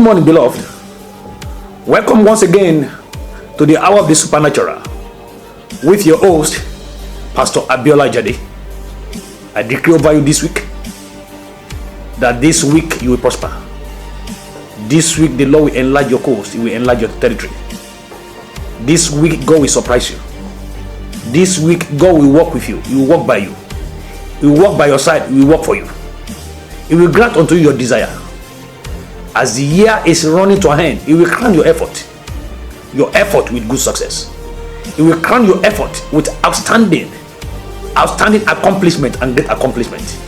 morning, beloved. Welcome once again to the Hour of the Supernatural with your host, Pastor Abiola Jadi. I decree over you this week that this week you will prosper. This week the Lord will enlarge your coast, He will enlarge your territory. This week God will surprise you. This week God will walk with you. He will walk by you. He will walk by your side. He will work for you. He will grant unto you your desire. As the year is running to an end, He will crown your effort with good success. He will crown your effort with outstanding accomplishment and great accomplishment.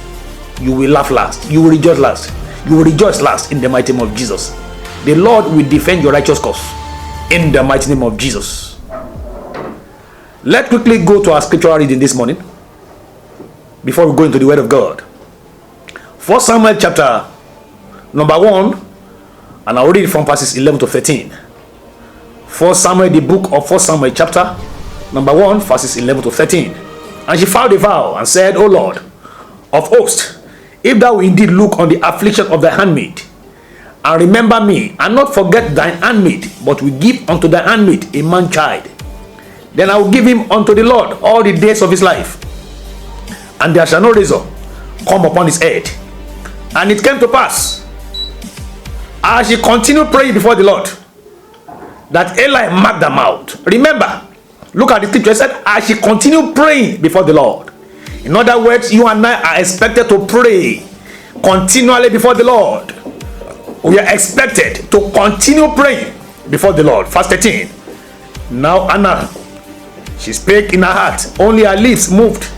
You will laugh last. You will rejoice last. You will rejoice last in the mighty name of Jesus. The Lord will defend your righteous cause in the mighty name of Jesus. Let's quickly go to our scriptural reading this morning before we go into the Word of God. 1 Samuel chapter number 1, and I'll read it from verses 11 to 13. 1 Samuel, the book of 1 Samuel chapter number 1, verses 11 to 13. And she vowed a vow and said, O Lord of hosts, if thou will indeed look on the affliction of thy handmaid, and remember me, and not forget thine handmaid, but will give unto thy handmaid a man child, then I will give him unto the Lord all the days of his life, and there shall no razor come upon his head. And it came to pass, as she continued praying before the Lord, that Eli marked them out. Remember, look at the scripture. It said, as she continued praying before the Lord. In other words, you and I are expected to pray continually before the Lord. We are expected to continue praying before the Lord. Verse 13. Now Anna, she spake in her heart, only her lips moved,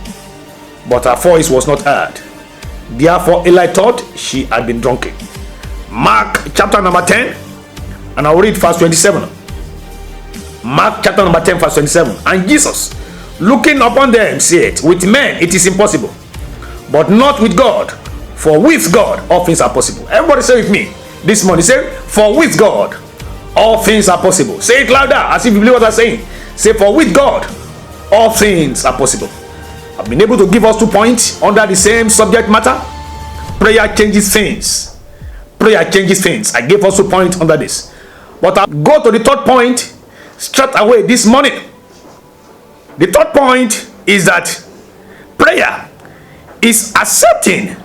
but her voice was not heard. Therefore Eli thought she had been drunken. Mark chapter number 10, and I'll read verse 27. Mark chapter number 10, verse 27. And Jesus, looking upon them, said, with men it is impossible, but not with God, for with God all things are possible. Everybody say with me this morning. Say, for with God all things are possible. Say it louder, as if you believe what I'm saying. Say, for with God all things are possible. I've been able to give us 2 points under the same subject matter. Prayer changes things. Prayer changes things. I gave us 2 points under this, but I'll go to the third point straight away this morning. The third point is that prayer is accepting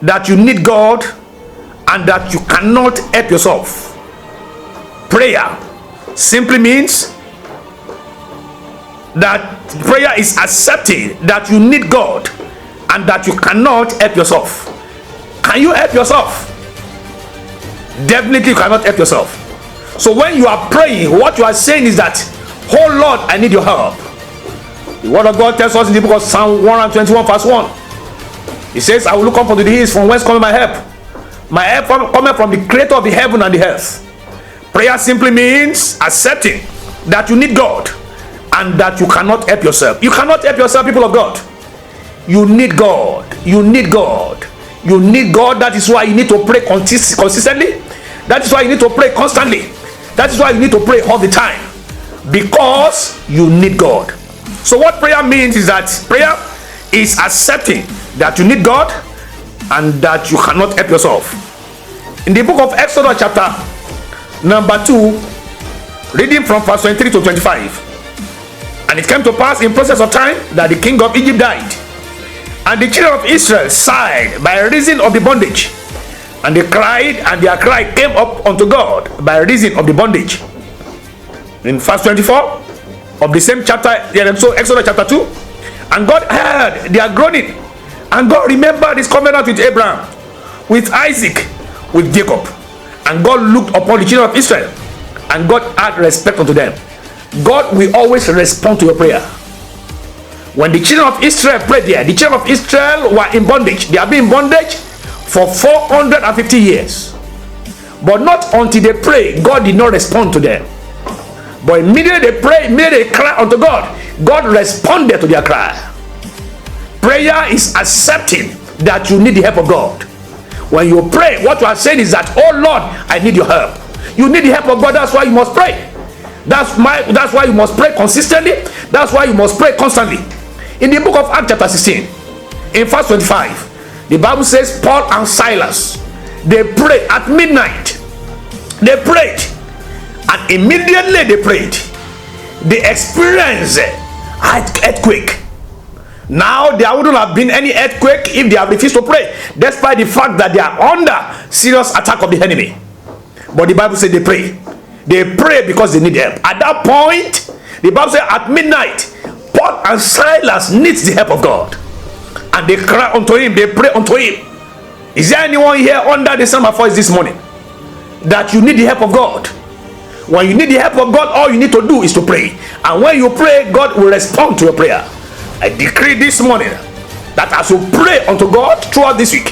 that you need God and that you cannot help yourself. Prayer simply means that prayer is accepting that you need God and that you cannot help yourself. Can you help yourself? Definitely you cannot help yourself. So when you are praying, what you are saying is that, oh Lord, I need your help. The word of God tells us in the book of Psalm 121 verse 1. It says, I will look up unto the hills, from whence cometh my help. My help cometh from the creator of the heaven and the earth. Prayer simply means accepting that you need God and that you cannot help yourself. You cannot help yourself, people of God. You need God. You need God. You need God. That is why you need to pray consistently. That is why you need to pray constantly. That is why you need to pray all the time, because you need God. So what prayer means is that prayer is accepting that you need God and that you cannot help yourself. In the book of Exodus chapter number 2, reading from verse 23 to 25. And it came to pass in process of time that the king of Egypt died, and the children of Israel sighed by reason of the bondage, and they cried, and their cry came up unto God by reason of the bondage. In verse 24 of the same chapter, so Exodus chapter 2, and God heard their groaning, and God remembered his covenant with Abraham, with Isaac, with Jacob. And God looked upon the children of Israel, and God had respect unto them. God will always respond to your prayer. When the children of Israel prayed there, the children of Israel were in bondage. They have been in bondage for 450 years. But not until they prayed, God did not respond to them. But immediately they prayed, immediately they cried unto God, God responded to their cry. Prayer is accepting that you need the help of God. When you pray, what you are saying is that, oh Lord, I need your help. You need the help of God. That's why you must pray. That's why you must pray consistently. That's why you must pray constantly. In the book of Acts chapter 16, in verse 25, the Bible says Paul and Silas, they prayed at midnight. They prayed, and immediately they prayed, they experienced earthquake. Now there wouldn't have been any earthquake if they have refused to pray, despite the fact that they are under serious attack of the enemy. But the Bible said they pray. They pray because they need help. At that point, the Bible said at midnight, Paul and Silas needs the help of God, and they cry unto him. They pray unto him. Is there anyone here under the sound of my voice this morning that you need the help of God? When you need the help of God, all you need to do is to pray, and when you pray, God will respond to your prayer. I decree this morning that as you pray unto God throughout this week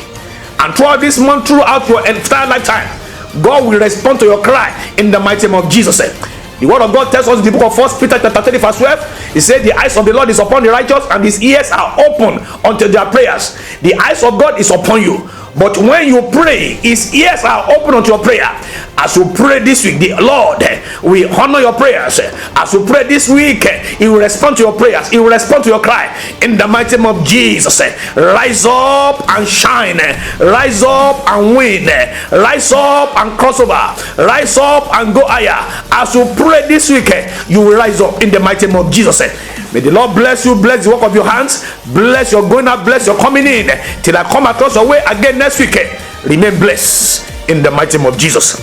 and throughout this month, throughout your entire lifetime, God will respond to your cry in the mighty name of Jesus. The word of God tells us in the book of 1 Peter chapter 3 verse 12, it said the eyes of the Lord is upon the righteous, and his ears are open unto their prayers. The eyes of God is upon you, but when you pray, his ears are open unto your prayer. As you pray this week, the Lord will honor your prayers. As you pray this week, he will respond to your prayers. He will respond to your cry in the mighty name of Jesus. Rise up and shine. Rise up and win. Rise up and cross over. Rise up and go higher. As you pray this week, you will rise up in the mighty name of Jesus. May the Lord bless you, bless the work of your hands, bless your going out, bless your coming in. Till I come across your way again next week, remain blessed in the mighty name of Jesus.